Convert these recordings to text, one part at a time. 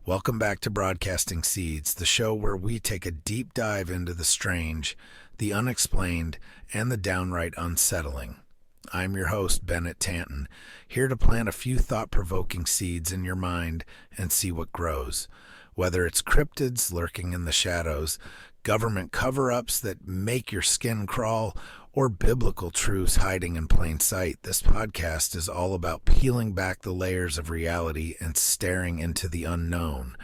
Welcome back to Broadcasting Seeds, the show where we take a deep dive into the strange, the unexplained, and the downright unsettling. I'm your host, Bennett Tanton, here to plant a few thought-provoking seeds in your mind and see what grows. Whether it's cryptids lurking in the shadows, government cover-ups that make your skin crawl, or biblical truths hiding in plain sight, this podcast is all about peeling back the layers of reality and staring into the unknown.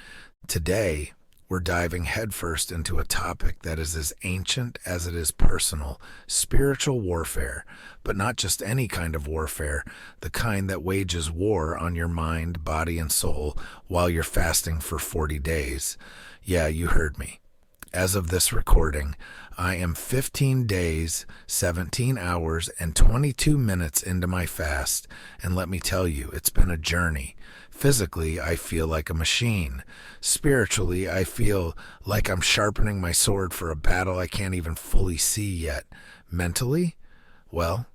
Today, we're diving headfirst into a topic that is as ancient as it is personal, spiritual warfare, but not just any kind of warfare, the kind that wages war on your mind, body, and soul while you're fasting for 40 days. Yeah, you heard me. As of this recording, I am 15 days, 17 hours, and 22 minutes into my fast, and let me tell you, it's been a journey. Physically, I feel like a machine. Spiritually, I feel like I'm sharpening my sword for a battle I can't even fully see yet. Mentally, well,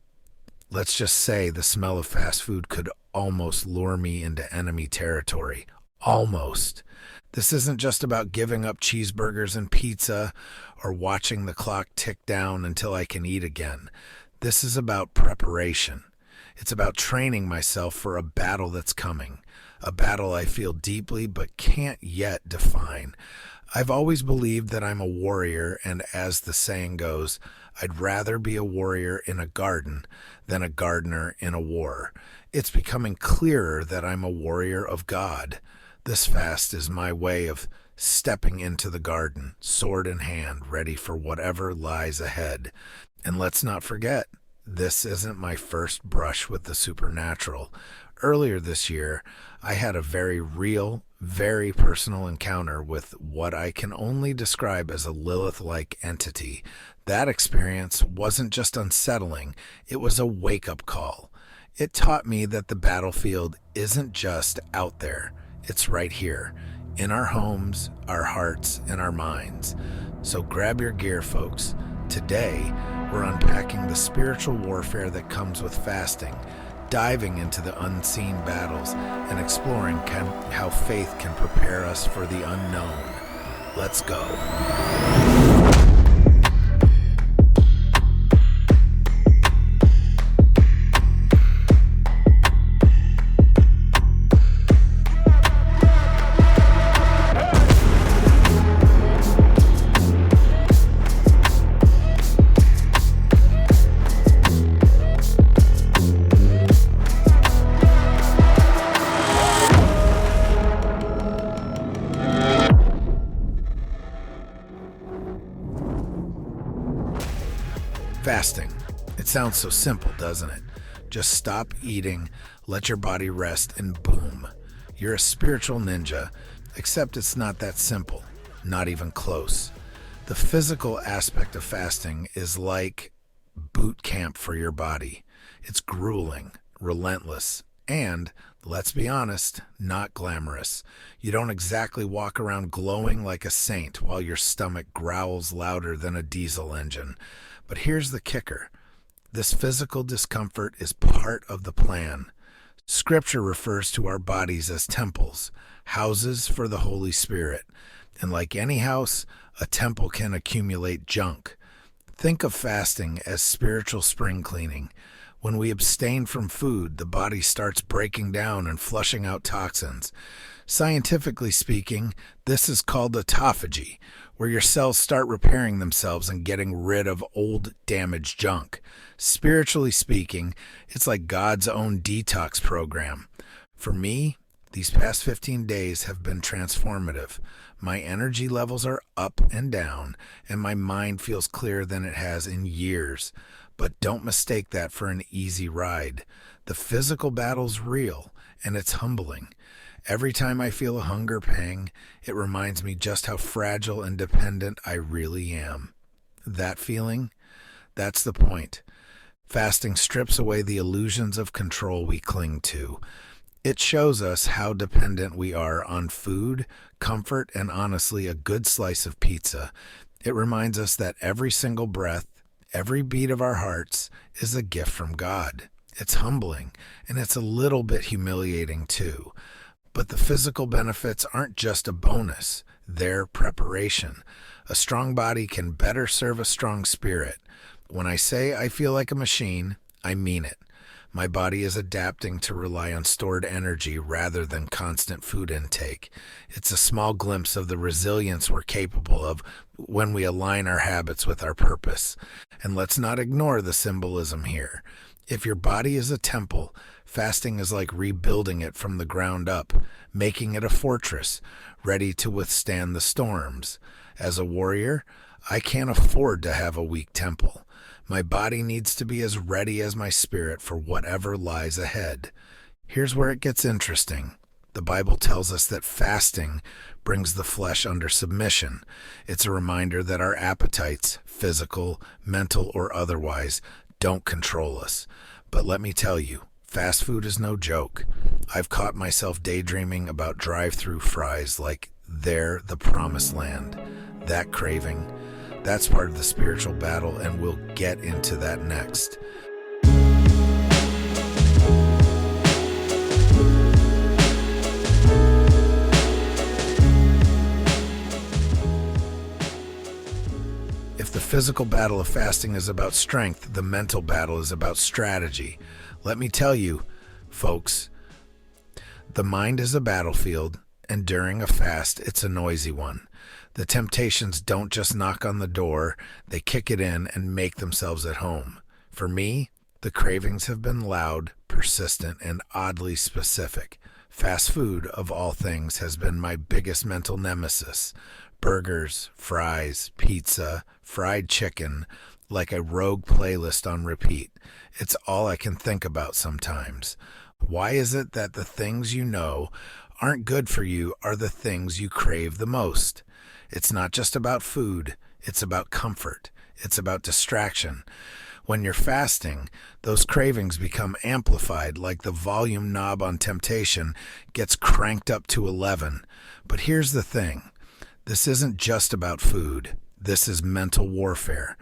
let's just say the smell of fast food could almost lure me into enemy territory. Almost. This isn't just about giving up cheeseburgers and pizza or watching the clock tick down until I can eat again. This is about preparation. It's about training myself for a battle that's coming, a battle I feel deeply but can't yet define. I've always believed that I'm a warrior, and as the saying goes, I'd rather be a warrior in a garden than a gardener in a war. It's becoming clearer that I'm a warrior of God. This fast is my way of stepping into the garden, sword in hand, ready for whatever lies ahead. And let's not forget, this isn't my first brush with the supernatural. Earlier this year, I had a very real, very personal encounter with what I can only describe as a Lilith-like entity. That experience wasn't just unsettling, it was a wake-up call. It taught me that the battlefield isn't just out there. It's right here, in our homes, our hearts, and our minds. So grab your gear, folks. Today, we're unpacking the spiritual warfare that comes with fasting, diving into the unseen battles, and exploring how faith can prepare us for the unknown. Let's go. Fasting. It sounds so simple, doesn't it? Just stop eating, let your body rest, and boom, you're a spiritual ninja. Except it's not that simple, not even close. The physical aspect of fasting is like boot camp for your body. It's grueling, relentless, and, let's be honest, not glamorous. You don't exactly walk around glowing like a saint while your stomach growls louder than a diesel engine. But here's the kicker. This physical discomfort is part of the plan. Scripture refers to our bodies as temples, houses for the Holy Spirit. And like any house, a temple can accumulate junk. Think of fasting as spiritual spring cleaning. When we abstain from food, the body starts breaking down and flushing out toxins. Scientifically speaking, this is called autophagy, where your cells start repairing themselves and getting rid of old, damaged junk. Spiritually speaking, it's like God's own detox program. For me, these past 15 days have been transformative. My energy levels are up and down, and my mind feels clearer than it has in years. But don't mistake that for an easy ride. The physical battle's real, and it's humbling. Every time I feel a hunger pang, it reminds me just how fragile and dependent I really am. That feeling? That's the point. Fasting strips away the illusions of control we cling to. It shows us how dependent we are on food, comfort, and honestly, a good slice of pizza. It reminds us that every single breath, every beat of our hearts is a gift from God. It's humbling, and it's a little bit humiliating too. But the physical benefits aren't just a bonus, they're preparation. A strong body can better serve a strong spirit. When I say I feel like a machine, I mean it. My body is adapting to rely on stored energy rather than constant food intake. It's a small glimpse of the resilience we're capable of when we align our habits with our purpose. And let's not ignore the symbolism here. If your body is a temple, fasting is like rebuilding it from the ground up, making it a fortress, ready to withstand the storms. As a warrior, I can't afford to have a weak temple. My body needs to be as ready as my spirit for whatever lies ahead. Here's where it gets interesting. The Bible tells us that fasting brings the flesh under submission. It's a reminder that our appetites, physical, mental, or otherwise, don't control us. But let me tell you, fast food is no joke. I've caught myself daydreaming about drive-through fries like they're the promised land. That craving, that's part of the spiritual battle, and we'll get into that next. If the physical battle of fasting is about strength, the mental battle is about strategy. Let me tell you, folks, the mind is a battlefield, and during a fast, it's a noisy one. The temptations don't just knock on the door, they kick it in and make themselves at home. For me, the cravings have been loud, persistent, and oddly specific. Fast food, of all things, has been my biggest mental nemesis. Burgers, fries, pizza, fried chicken, like a rogue playlist on repeat. It's all I can think about sometimes. Why is it that the things you know aren't good for you are the things you crave the most? It's not just about food, it's about comfort, it's about distraction. When you're fasting, those cravings become amplified like the volume knob on temptation gets cranked up to 11. But here's the thing, this isn't just about food, this is mental warfare.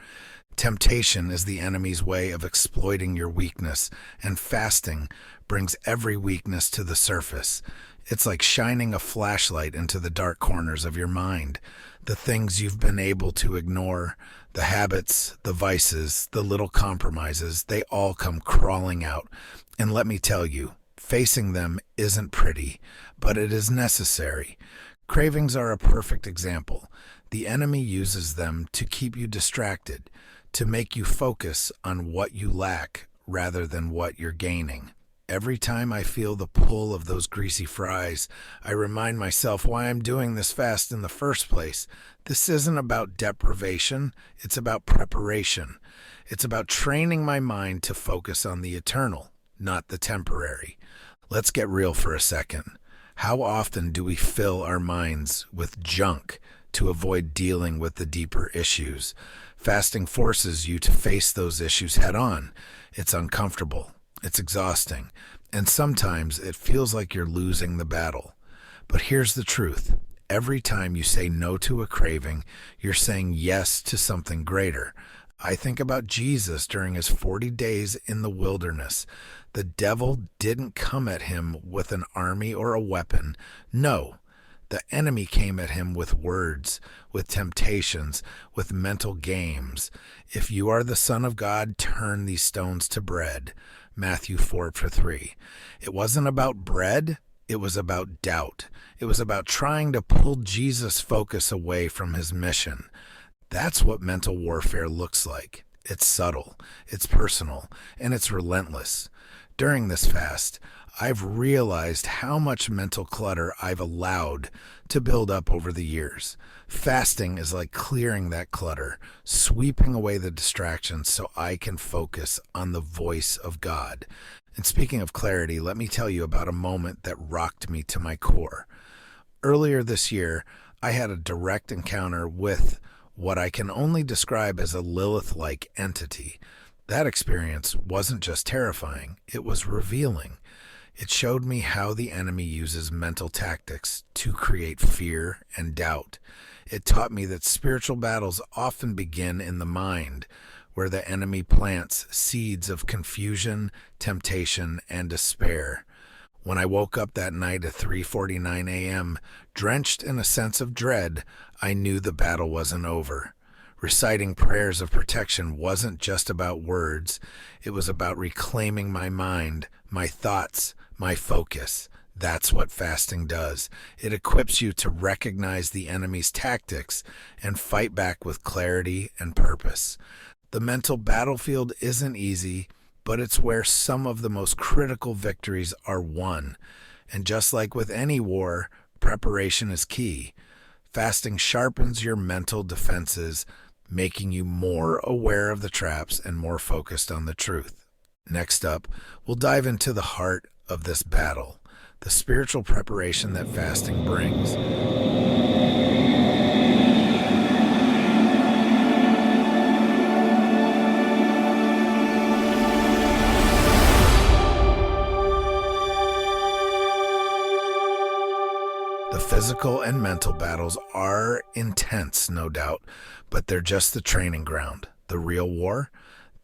Temptation is the enemy's way of exploiting your weakness, and fasting brings every weakness to the surface. It's like shining a flashlight into the dark corners of your mind. The things you've been able to ignore, the habits, the vices, the little compromises, they all come crawling out. And let me tell you, facing them isn't pretty, but it is necessary. Cravings are a perfect example. The enemy uses them to keep you distracted, to make you focus on what you lack rather than what you're gaining. Every time I feel the pull of those greasy fries, I remind myself why I'm doing this fast in the first place. This isn't about deprivation, it's about preparation. It's about training my mind to focus on the eternal, not the temporary. Let's get real for a second. How often do we fill our minds with junk to avoid dealing with the deeper issues? Fasting forces you to face those issues head on. It's uncomfortable. It's exhausting, and sometimes it feels like you're losing the battle. But here's the truth. Every time you say no to a craving, you're saying yes to something greater. I think about Jesus during his 40 days in the wilderness. The devil didn't come at him with an army or a weapon. No, the enemy came at him with words, with temptations, with mental games. If you are the Son of God, turn these stones to bread. Matthew 4:3. It wasn't about bread, it was about doubt. It was about trying to pull Jesus' focus away from his mission. That's what mental warfare looks like. It's subtle, it's personal, and it's relentless. During this fast, I've realized how much mental clutter I've allowed to build up over the years. Fasting is like clearing that clutter, sweeping away the distractions so I can focus on the voice of God. And speaking of clarity, let me tell you about a moment that rocked me to my core. Earlier this year, I had a direct encounter with what I can only describe as a Lilith-like entity. That experience wasn't just terrifying, it was revealing. It showed me how the enemy uses mental tactics to create fear and doubt. It taught me that spiritual battles often begin in the mind, where the enemy plants seeds of confusion, temptation, and despair. When I woke up that night at 3:49 a.m., drenched in a sense of dread, I knew the battle wasn't over. Reciting prayers of protection wasn't just about words. It was about reclaiming my mind, my thoughts, my focus. That's what fasting does. It equips you to recognize the enemy's tactics and fight back with clarity and purpose. The mental battlefield isn't easy, but it's where some of the most critical victories are won. And just like with any war, preparation is key. Fasting sharpens your mental defenses, making you more aware of the traps and more focused on the truth. Next up, we'll dive into the heart of this battle, the spiritual preparation that fasting brings. The physical and mental battles are intense, no doubt, but they're just the training ground. The real war,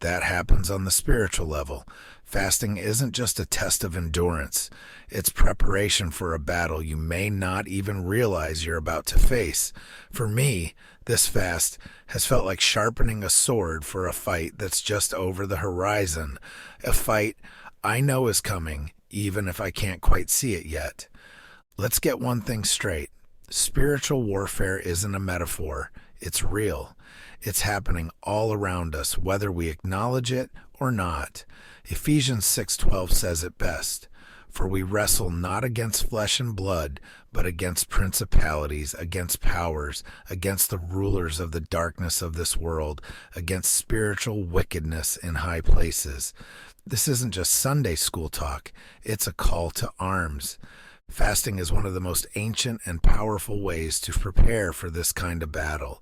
that happens on the spiritual level. Fasting isn't just a test of endurance. It's preparation for a battle you may not even realize you're about to face. For me, this fast has felt like sharpening a sword for a fight that's just over the horizon. A fight I know is coming, even if I can't quite see it yet. Let's get one thing straight. Spiritual warfare isn't a metaphor. It's real. It's happening all around us, whether we acknowledge it or not. Ephesians 6:12 says it best. For we wrestle not against flesh and blood, but against principalities, against powers, against the rulers of the darkness of this world, against spiritual wickedness in high places. This isn't just Sunday school talk. It's a call to arms. Fasting is one of the most ancient and powerful ways to prepare for this kind of battle.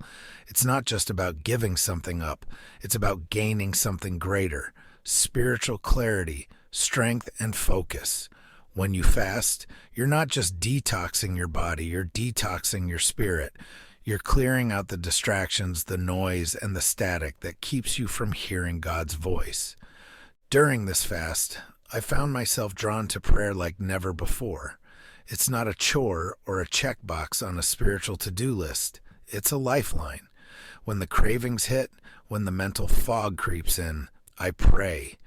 It's not just about giving something up. It's about gaining something greater, spiritual clarity, strength, and focus. When you fast, you're not just detoxing your body, you're detoxing your spirit. You're clearing out the distractions, the noise, and the static that keeps you from hearing God's voice. During this fast, I found myself drawn to prayer like never before. It's not a chore or a checkbox on a spiritual to-do list. It's a lifeline. When the cravings hit, when the mental fog creeps in, I pray.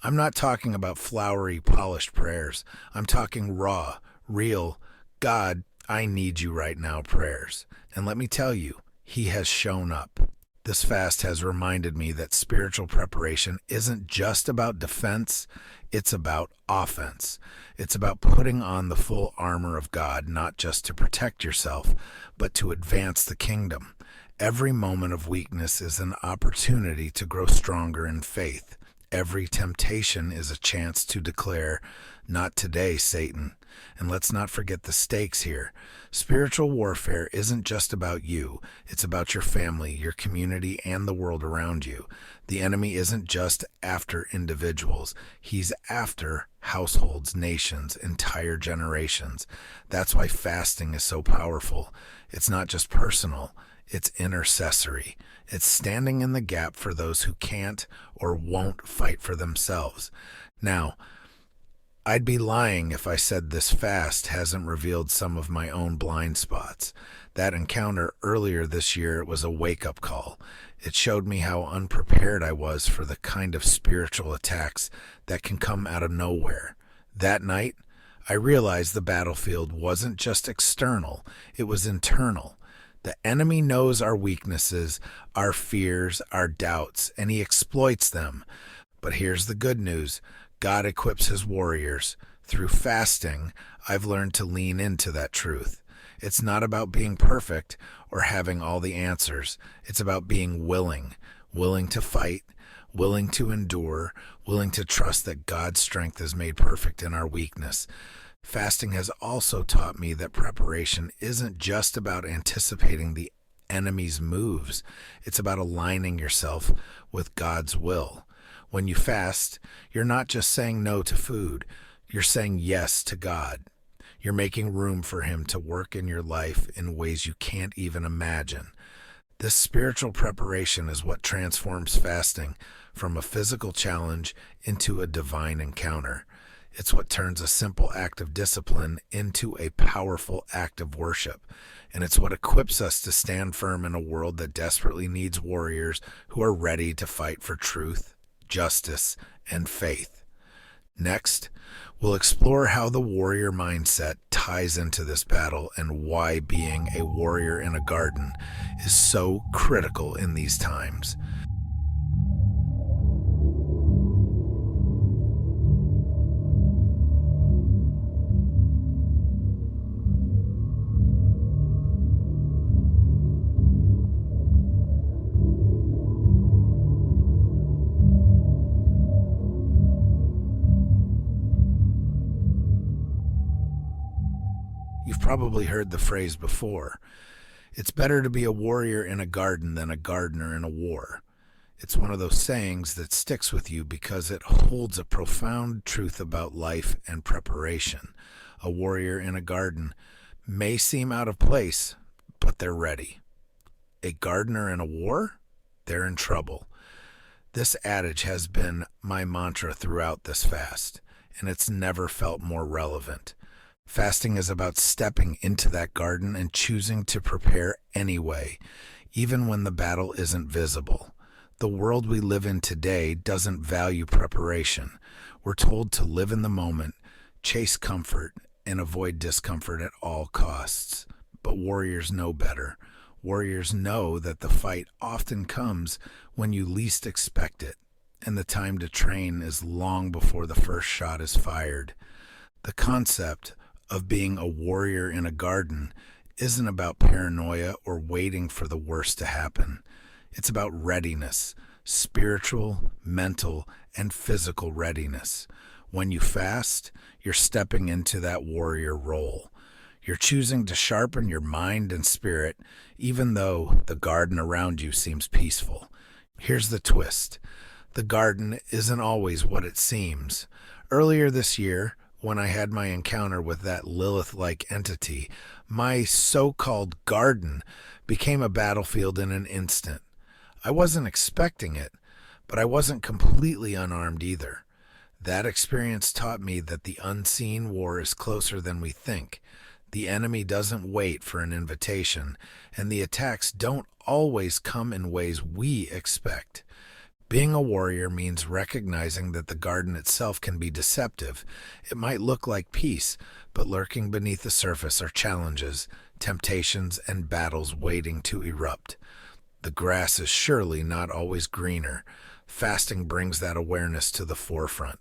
I'm not talking about flowery, polished prayers. I'm talking raw, real, God, I need you right now prayers. And let me tell you, He has shown up. This fast has reminded me that spiritual preparation isn't just about defense, it's about offense. It's about putting on the full armor of God, not just to protect yourself, but to advance the kingdom. Every moment of weakness is an opportunity to grow stronger in faith. Every temptation is a chance to declare, "Not today, Satan." And let's not forget the stakes here. Spiritual warfare isn't just about you. It's about your family, your community, and the world around you. The enemy isn't just after individuals. He's after households, nations, entire generations. That's why fasting is so powerful. It's not just personal. It's intercessory. It's standing in the gap for those who can't or won't fight for themselves. Now, I'd be lying if I said this fast hasn't revealed some of my own blind spots. That encounter earlier this year was a wake-up call. It showed me how unprepared I was for the kind of spiritual attacks that can come out of nowhere. That night, I realized the battlefield wasn't just external, it was internal. The enemy knows our weaknesses, our fears, our doubts, and he exploits them. But here's the good news. God equips his warriors. Through fasting, I've learned to lean into that truth. It's not about being perfect or having all the answers. It's about being willing to fight, willing to endure, willing to trust that God's strength is made perfect in our weakness. Fasting has also taught me that preparation isn't just about anticipating the enemy's moves. It's about aligning yourself with God's will. When you fast, you're not just saying no to food. You're saying yes to God. You're making room for Him to work in your life in ways you can't even imagine. This spiritual preparation is what transforms fasting from a physical challenge into a divine encounter. It's what turns a simple act of discipline into a powerful act of worship. And it's what equips us to stand firm in a world that desperately needs warriors who are ready to fight for truth, justice, and faith. Next, we'll explore how the warrior mindset ties into this battle and why being a warrior in a garden is so critical in these times. You've probably heard the phrase before. It's better to be a warrior in a garden than a gardener in a war. It's one of those sayings that sticks with you because it holds a profound truth about life and preparation. A warrior in a garden may seem out of place, but they're ready. A gardener in a war? They're in trouble. This adage has been my mantra throughout this fast, and it's never felt more relevant. Fasting is about stepping into that garden and choosing to prepare anyway, even when the battle isn't visible. The world we live in today doesn't value preparation. We're told to live in the moment, chase comfort, and avoid discomfort at all costs. But warriors know better. Warriors know that the fight often comes when you least expect it, and the time to train is long before the first shot is fired. The concept of being a warrior in a garden isn't about paranoia or waiting for the worst to happen. It's about readiness, spiritual, mental, and physical readiness. When you fast, you're stepping into that warrior role. You're choosing to sharpen your mind and spirit, even though the garden around you seems peaceful. Here's the twist. The garden isn't always what it seems. Earlier this year, when I had my encounter with that Lilith-like entity, my so-called garden became a battlefield in an instant. I wasn't expecting it, but I wasn't completely unarmed either. That experience taught me that the unseen war is closer than we think. The enemy doesn't wait for an invitation, and the attacks don't always come in ways we expect. Being a warrior means recognizing that the garden itself can be deceptive. It might look like peace, but lurking beneath the surface are challenges, temptations, and battles waiting to erupt. The grass is surely not always greener. Fasting brings that awareness to the forefront.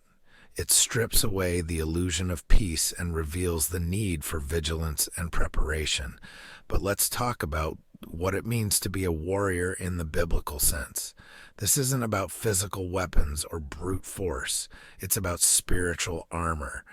It strips away the illusion of peace and reveals the need for vigilance and preparation. But let's talk about what it means to be a warrior in the biblical sense. This isn't about physical weapons or brute force. It's about spiritual armor.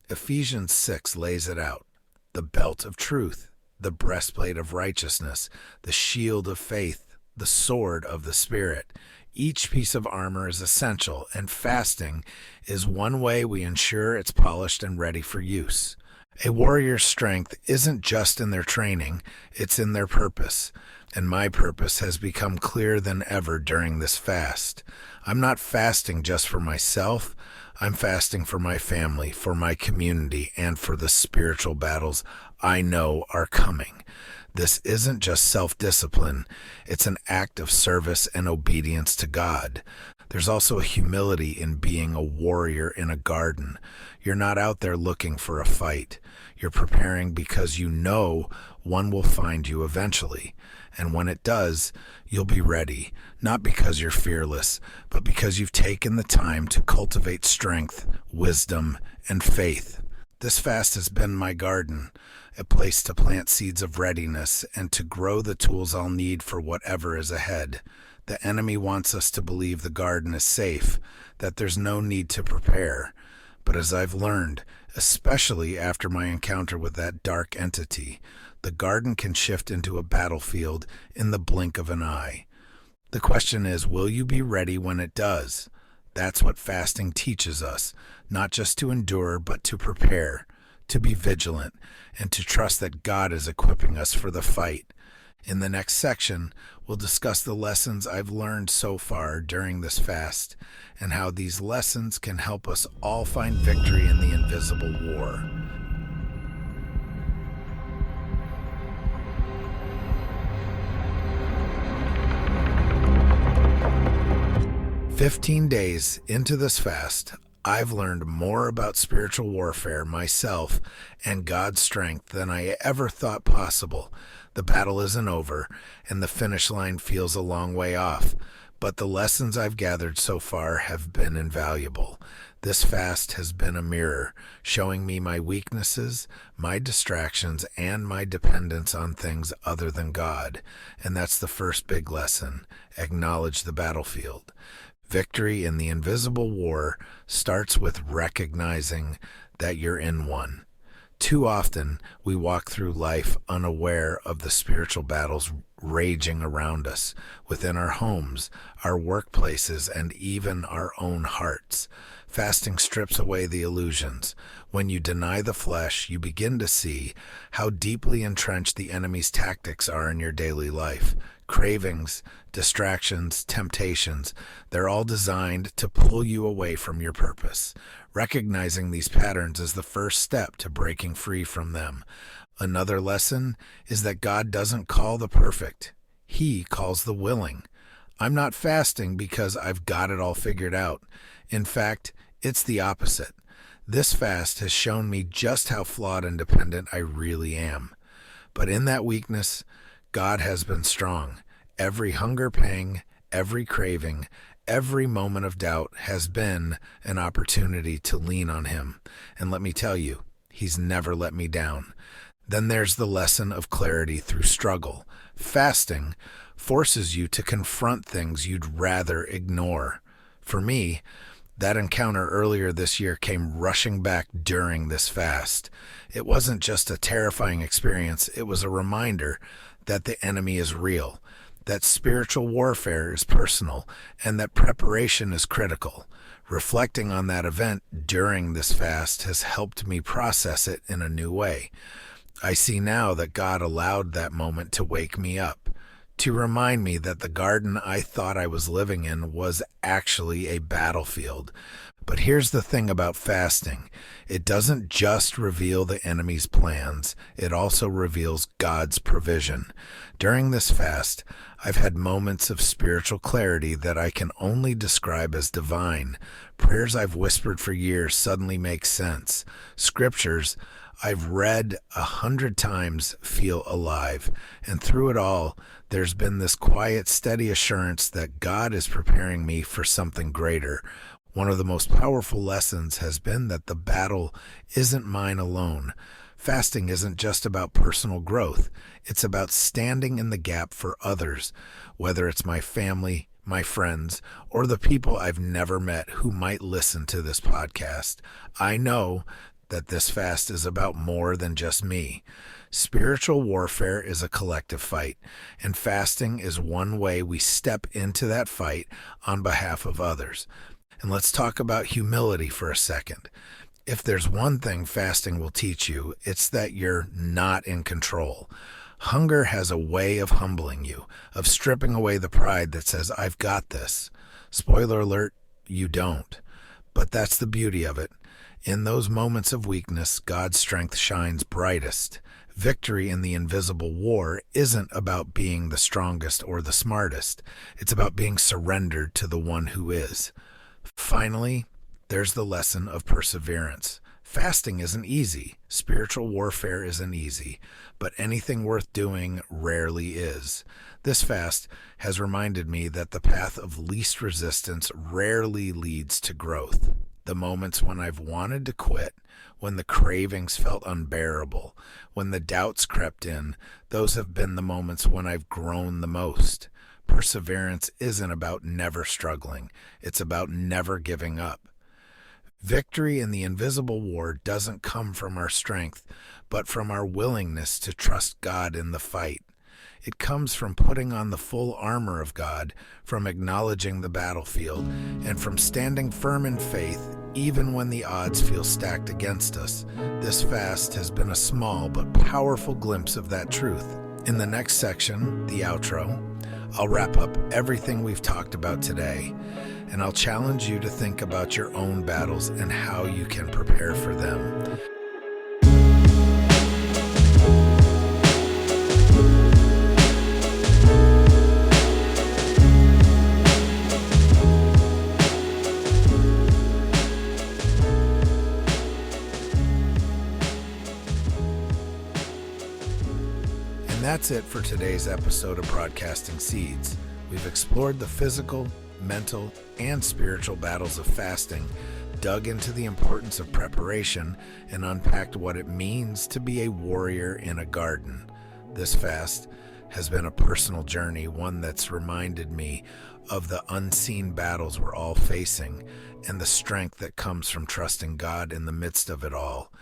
Ephesians 6 lays it out. The belt of truth, the breastplate of righteousness, the shield of faith, the sword of the Spirit. Each piece of armor is essential, and fasting is one way we ensure it's polished and ready for use. A warrior's strength isn't just in their training, it's in their purpose. And my purpose has become clearer than ever during this fast. I'm not fasting just for myself. I'm fasting for my family, for my community, and for the spiritual battles I know are coming. This isn't just self-discipline. It's an act of service and obedience to God. There's also a humility in being a warrior in a garden. You're not out there looking for a fight. You're preparing because you know one will find you eventually. And when it does, you'll be ready, not because you're fearless, but because you've taken the time to cultivate strength, wisdom, and faith. This fast has been my garden, a place to plant seeds of readiness and to grow the tools I'll need for whatever is ahead. The enemy wants us to believe the garden is safe, that there's no need to prepare. But as I've learned, especially after my encounter with that dark entity, the garden can shift into a battlefield in the blink of an eye. The question is, will you be ready when it does? That's what fasting teaches us, not just to endure, but to prepare, to be vigilant, and to trust that God is equipping us for the fight. In the next section, we'll discuss the lessons I've learned so far during this fast and how these lessons can help us all find victory in the invisible war. 15 days into this fast, I've learned more about spiritual warfare myself and God's strength than I ever thought possible. The battle isn't over, and the finish line feels a long way off, but the lessons I've gathered so far have been invaluable. This fast has been a mirror, showing me my weaknesses, my distractions, and my dependence on things other than God. And that's the first big lesson: acknowledge the battlefield. Victory in the invisible war starts with recognizing that you're in one. Too often, we walk through life unaware of the spiritual battles raging around us, within our homes, our workplaces, and even our own hearts. Fasting strips away the illusions. When you deny the flesh, you begin to see how deeply entrenched the enemy's tactics are in your daily life. Cravings, distractions, temptations, they're all designed to pull you away from your purpose. Recognizing these patterns is the first step to breaking free from them. Another lesson is that God doesn't call the perfect. He calls the willing. I'm not fasting because I've got it all figured out. In fact, it's the opposite. This fast has shown me just how flawed and dependent I really am. But in that weakness, God has been strong. Every hunger pang, every craving, every moment of doubt has been an opportunity to lean on Him. And let me tell you, He's never let me down. Then there's the lesson of clarity through struggle. Fasting forces you to confront things you'd rather ignore. For me, that encounter earlier this year came rushing back during this fast. It wasn't just a terrifying experience, it was a reminder that the enemy is real, that spiritual warfare is personal, and that preparation is critical. Reflecting on that event during this fast has helped me process it in a new way. I see now that God allowed that moment to wake me up, to remind me that the garden I thought I was living in was actually a battlefield. But here's the thing about fasting. It doesn't just reveal the enemy's plans, it also reveals God's provision. During this fast, I've had moments of spiritual clarity that I can only describe as divine. Prayers I've whispered for years suddenly make sense. Scriptures I've read 100 times feel alive. And through it all, there's been this quiet, steady assurance that God is preparing me for something greater. One of the most powerful lessons has been that the battle isn't mine alone. Fasting isn't just about personal growth. It's about standing in the gap for others, whether it's my family, my friends, or the people I've never met who might listen to this podcast. I know that this fast is about more than just me. Spiritual warfare is a collective fight, and fasting is one way we step into that fight on behalf of others. And let's talk about humility for a second. If there's one thing fasting will teach you, it's that you're not in control. Hunger has a way of humbling you, of stripping away the pride that says, I've got this. Spoiler alert, you don't. But that's the beauty of it. In those moments of weakness, God's strength shines brightest. Victory in the invisible war isn't about being the strongest or the smartest. It's about being surrendered to the one who is. Finally, there's the lesson of perseverance. Fasting isn't easy. Spiritual warfare isn't easy. But anything worth doing rarely is. This fast has reminded me that the path of least resistance rarely leads to growth. The moments when I've wanted to quit, when the cravings felt unbearable, when the doubts crept in, those have been the moments when I've grown the most. Perseverance isn't about never struggling. It's about never giving up. Victory in the invisible war doesn't come from our strength, but from our willingness to trust God in the fight. It comes from putting on the full armor of God, from acknowledging the battlefield, and from standing firm in faith even when the odds feel stacked against us. This fast has been a small but powerful glimpse of that truth. In the next section, the outro, I'll wrap up everything we've talked about today, and I'll challenge you to think about your own battles and how you can prepare for them. That's it for today's episode of Broadcasting Seeds. We've explored the physical, mental, and spiritual battles of fasting, dug into the importance of preparation, and unpacked what it means to be a warrior in a garden. This fast has been a personal journey, one that's reminded me of the unseen battles we're all facing and the strength that comes from trusting God in the midst of it all.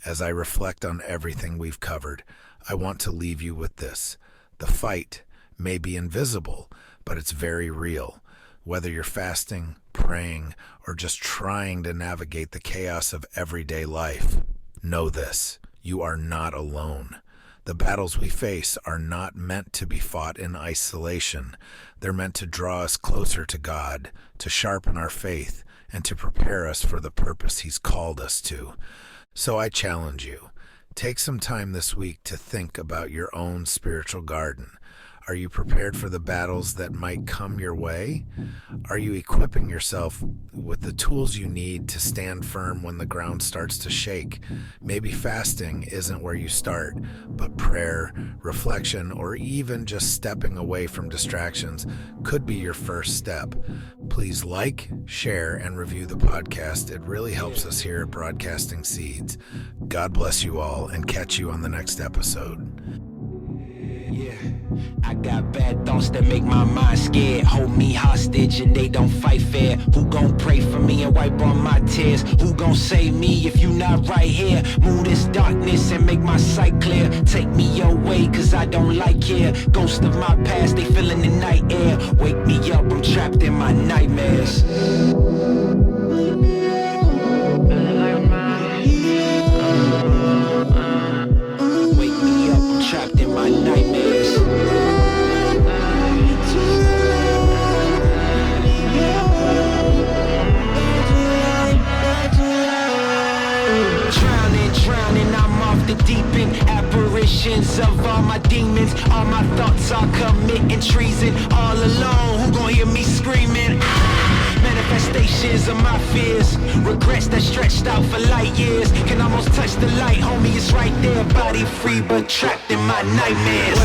As I reflect on everything we've covered, I want to leave you with this. The fight may be invisible, but it's very real. Whether you're fasting, praying, or just trying to navigate the chaos of everyday life, know this: you are not alone. The battles we face are not meant to be fought in isolation. They're meant to draw us closer to God, to sharpen our faith, and to prepare us for the purpose He's called us to. So I challenge you. Take some time this week to think about your own spiritual garden. Are you prepared for the battles that might come your way? Are you equipping yourself with the tools you need to stand firm when the ground starts to shake? Maybe fasting isn't where you start, but prayer, reflection, or even just stepping away from distractions could be your first step. Please like, share, and review the podcast. It really helps us here at Broadcasting Seeds. God bless you all, and catch you on the next episode. Yeah, I got bad thoughts that make my mind scared. Hold me hostage and they don't fight fair. Who gon' pray for me and wipe on my tears? Who gon' save me if you not right here? Move this darkness and make my sight clear. Take me your way cause I don't like here. Ghosts of my past, they feeling the night air. Wake me up, I'm trapped in my nightmares. Wake me up, I'm trapped in my nightmares. Drowning, I'm off the deep end. Apparitions of all my demons. All my thoughts are committing treason. All alone, who gon' hear me screaming? Manifestations of my fears. Regrets that stretched out for light years. Can almost touch the light, homie, it's right there. Body free but trapped in my nightmares.